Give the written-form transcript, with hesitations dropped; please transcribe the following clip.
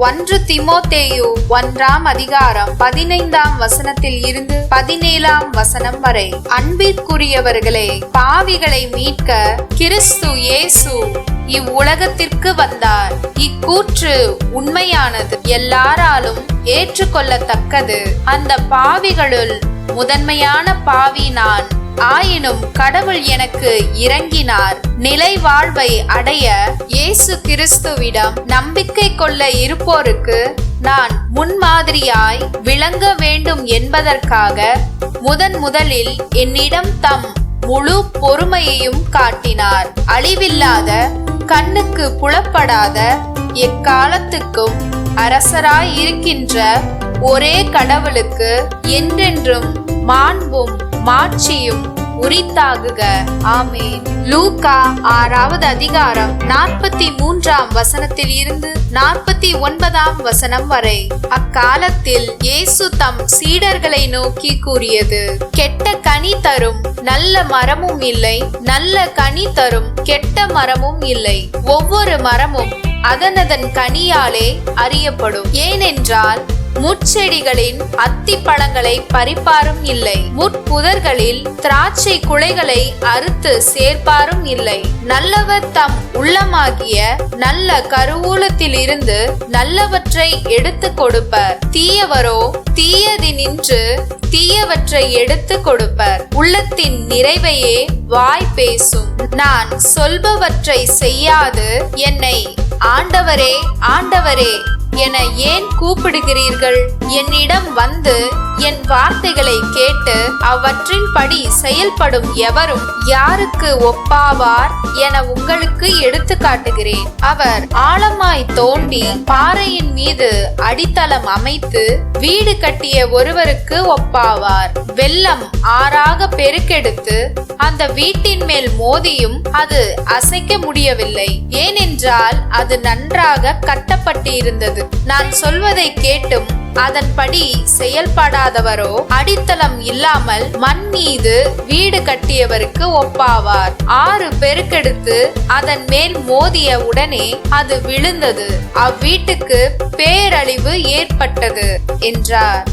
1 தீமோத்தேயு 1ஆம் அதிகாரம் 15ஆம் வசனத்தில் இருந்து 17ஆம் வசனம் வரை. அன்பிற்குரியவர்களே, பாவிகளை மீட்க கிறிஸ்து இயேசு இவ்வுலகத்திற்கு வந்தார். இக்கூற்று உண்மையானது, எல்லாராலும் ஏற்றுக்கொள்ளத்தக்கது. அந்த பாவிகளுள் முதன்மையான பாவி நான். ஆயினும் கடவுள் எனக்கு இறங்கினார். நிலை வாழ்வை அடைய இயேசு கிறிஸ்துவிடம் நம்பிக்கை கொள்ள இருப்போருக்கு நான் முன்மாதிரியாய் விளங்க வேண்டும் என்பதற்காக முதலில் என்னிடம் தம் முழு பொறுமையையும் காட்டினார். அழிவில்லாத, கண்ணுக்கு புலப்படாத, எக்காலத்துக்கும் அரசராய் இருக்கின்ற ஒரே கடவுளுக்கு என்றென்றும் மாண்பும் மாட்சியும் உரித்தாகுக. ஆமென். லூக்கா 6ஆவது அதிகாரம் 43ஆம் வசனத்தில் இருந்து 49ஆம் வசனம் வரை. அக்காலத்தில் இயேசு தம் சீடர்களை நோக்கி கூறியது, கெட்ட கனி தரும் நல்ல மரமும் இல்லை, நல்ல கனி தரும் கெட்ட மரமும் இல்லை. ஒவ்வொரு மரமும் அதனதன் கனியாலே அறியப்படும். ஏனென்றால் முட்செடிகளின் அத்தி பழங்களை பறிப்பாரும் இல்லை, முட்புதர்களில் திராட்சை குலைகளை அறுத்து சேர்ப்பாரும் இல்லை. நல்லவர் தம் உள்ளமாகிய நல்ல கருவூலத்தில் இருந்து நல்லவற்றை எடுத்து கொடுப்பர். தீயவரோ தீயதினின்று தீயவற்றை எடுத்து கொடுப்பர். உள்ளத்தின் நிறைவையே வாய் பேசும். நான் சொல்பவற்றை செய்யாது என்னை ஆண்டவரே ஆண்டவரே என ஏன் கூப்பிடுகிறீர்கள்? என்னிடம் வந்து என் வார்த்தைகளை கேட்டு அவற்றின்படி செயல்படும் எவரும் யாருக்கு ஒப்பாவார் என உங்களுக்கு எடுத்து காட்டுகிறேன். அவர் ஆழமாய் தோண்டி பாறையின் மீது அடித்தளம் அமைத்து வீடு கட்டிய ஒருவருக்கு ஒப்பாவார். வெள்ளம் ஆறாக பெருக்கெடுத்து அந்த வீட்டின் மேல் மோதியும் அது அசைக்க முடியவில்லை, ஏனென்றால் அது நன்றாக கட்டப்பட்டு இருந்தது. நான் சொல்வதை கேட்டும் அதன்படி செயல்படாதவரோ அடித்தளம் இல்லாமல் மண் மீது வீடு கட்டியவருக்கு ஒப்பாவார். 6 பெருக்கெடுத்து அதன் மேல் மோதிய உடனே அது விழுந்தது. அவ்வீட்டுக்கு பேரழிவு ஏற்பட்டது என்றார்.